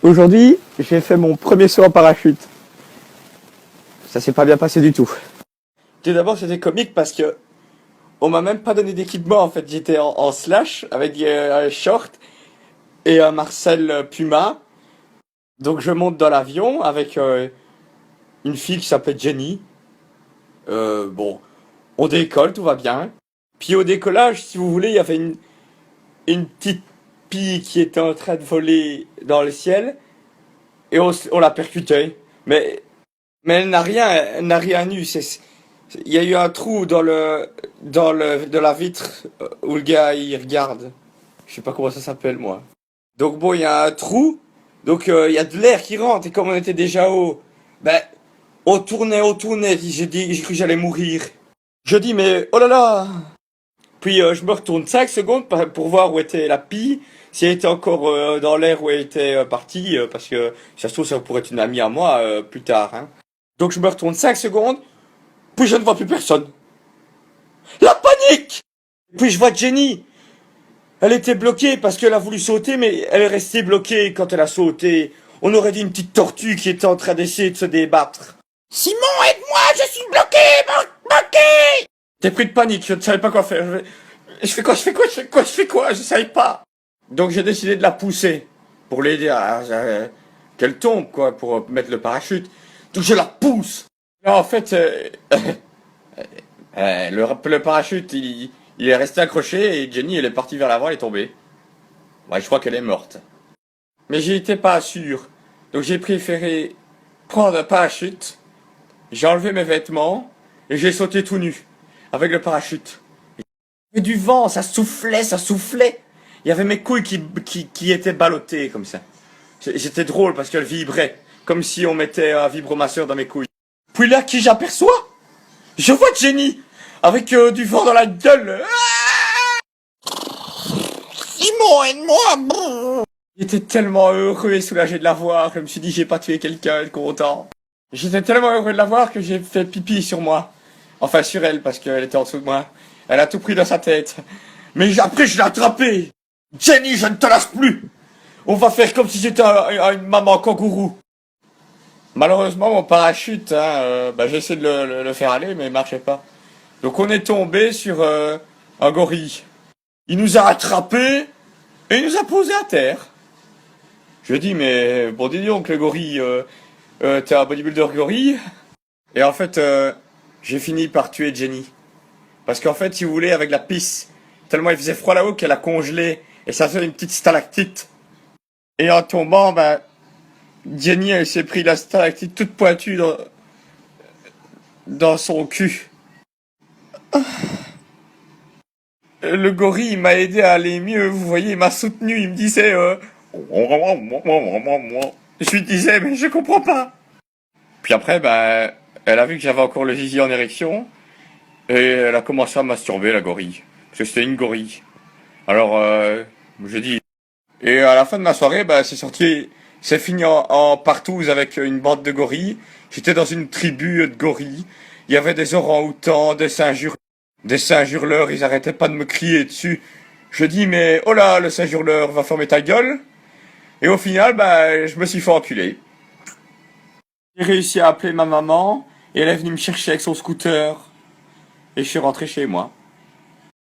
Aujourd'hui, j'ai fait mon premier saut en parachute. Ça s'est pas bien passé du tout. Tout d'abord, c'était comique parce que on m'a même pas donné d'équipement en fait. J'étais en slash avec un short et un Marcel Puma. Donc je monte dans l'avion avec une fille qui s'appelle Jenny. Bon, on décolle, tout va bien. Puis au décollage, si vous voulez, il y avait une petite pie qui était en train de voler dans le ciel et on l'a percuté. Mais elle n'a rien eu. Il y a eu un trou de la vitre où le gars il regarde. Je sais pas comment ça s'appelle moi. Donc bon, il y a un trou. Donc il y a de l'air qui rentre et comme on était déjà haut, ben on tournait. J'ai cru que j'allais mourir. Je dis mais oh là là. Puis je me retourne 5 secondes pour voir où était la pie, si elle était encore dans l'air où elle était partie, parce que ça se trouve ça pourrait être une amie à moi plus tard. Hein. Donc je me retourne 5 secondes, puis je ne vois plus personne. La panique! Puis je vois Jenny. Elle était bloquée parce qu'elle a voulu sauter, mais elle est restée bloquée quand elle a sauté. On aurait dit une petite tortue qui était en train d'essayer de se débattre. Simon, aide-moi, je suis bloqué! T'es pris de panique, je ne savais pas quoi faire. Je fais quoi, je savais pas. Donc j'ai décidé de la pousser pour l'aider qu'elle tombe, quoi, pour mettre le parachute. Donc je la pousse. Là, en fait, le parachute, il est resté accroché et Jenny, elle est partie vers l'avant, elle est tombée. Ouais, je crois qu'elle est morte. Mais j'étais pas sûr. Donc j'ai préféré prendre un parachute, j'ai enlevé mes vêtements et j'ai sauté tout nu avec le parachute. Il y avait du vent, ça soufflait. Il y avait mes couilles qui étaient ballottées comme ça. J'étais drôle parce qu'elles vibraient, comme si on mettait un vibromasseur dans mes couilles. Puis là, qui j'aperçois? Je vois Jenny, avec du vent dans la gueule. Simon, aide-moi! J'étais tellement heureux et soulagé de la voir, je me suis dit j'ai pas tué quelqu'un, content. J'étais tellement heureux de la voir que j'ai fait pipi sur moi. Enfin sur elle, parce qu'elle était en dessous de moi. Elle a tout pris dans sa tête. Mais après je l'ai attrapée. Jenny, je ne te lâche plus. On va faire comme si j'étais une maman kangourou. Malheureusement, mon parachute, j'ai essayé de le faire aller, mais il marchait pas. Donc on est tombé sur un gorille. Il nous a attrapés et il nous a posé à terre. Je dis, mais bon, dis donc, le gorille, t'es un bodybuilder gorille. Et en fait, j'ai fini par tuer Jenny. Parce qu'en fait, si vous voulez, avec la pisse, tellement il faisait froid là-haut qu'elle a congelé et ça faisait une petite stalactite. Et en tombant, Jenny, elle s'est pris la stalactite toute pointue dans son cul. Le gorille, il m'a aidé à aller mieux, vous voyez, il m'a soutenu, il me disait, je lui disais, mais je comprends pas. Puis après, elle a vu que j'avais encore le zizi en érection, et elle a commencé à masturber, la gorille. Parce que c'était une gorille. Alors, je dis... Et à la fin de ma soirée, c'est fini en partouze avec une bande de gorilles. J'étais dans une tribu de gorilles. Il y avait des orang-outans, des singes hurleurs, ils arrêtaient pas de me crier dessus. Je dis, mais oh là, le singe hurleur, va fermer ta gueule. Et au final, je me suis fait enculer. J'ai réussi à appeler ma maman, et elle est venue me chercher avec son scooter. Et je suis rentré chez moi.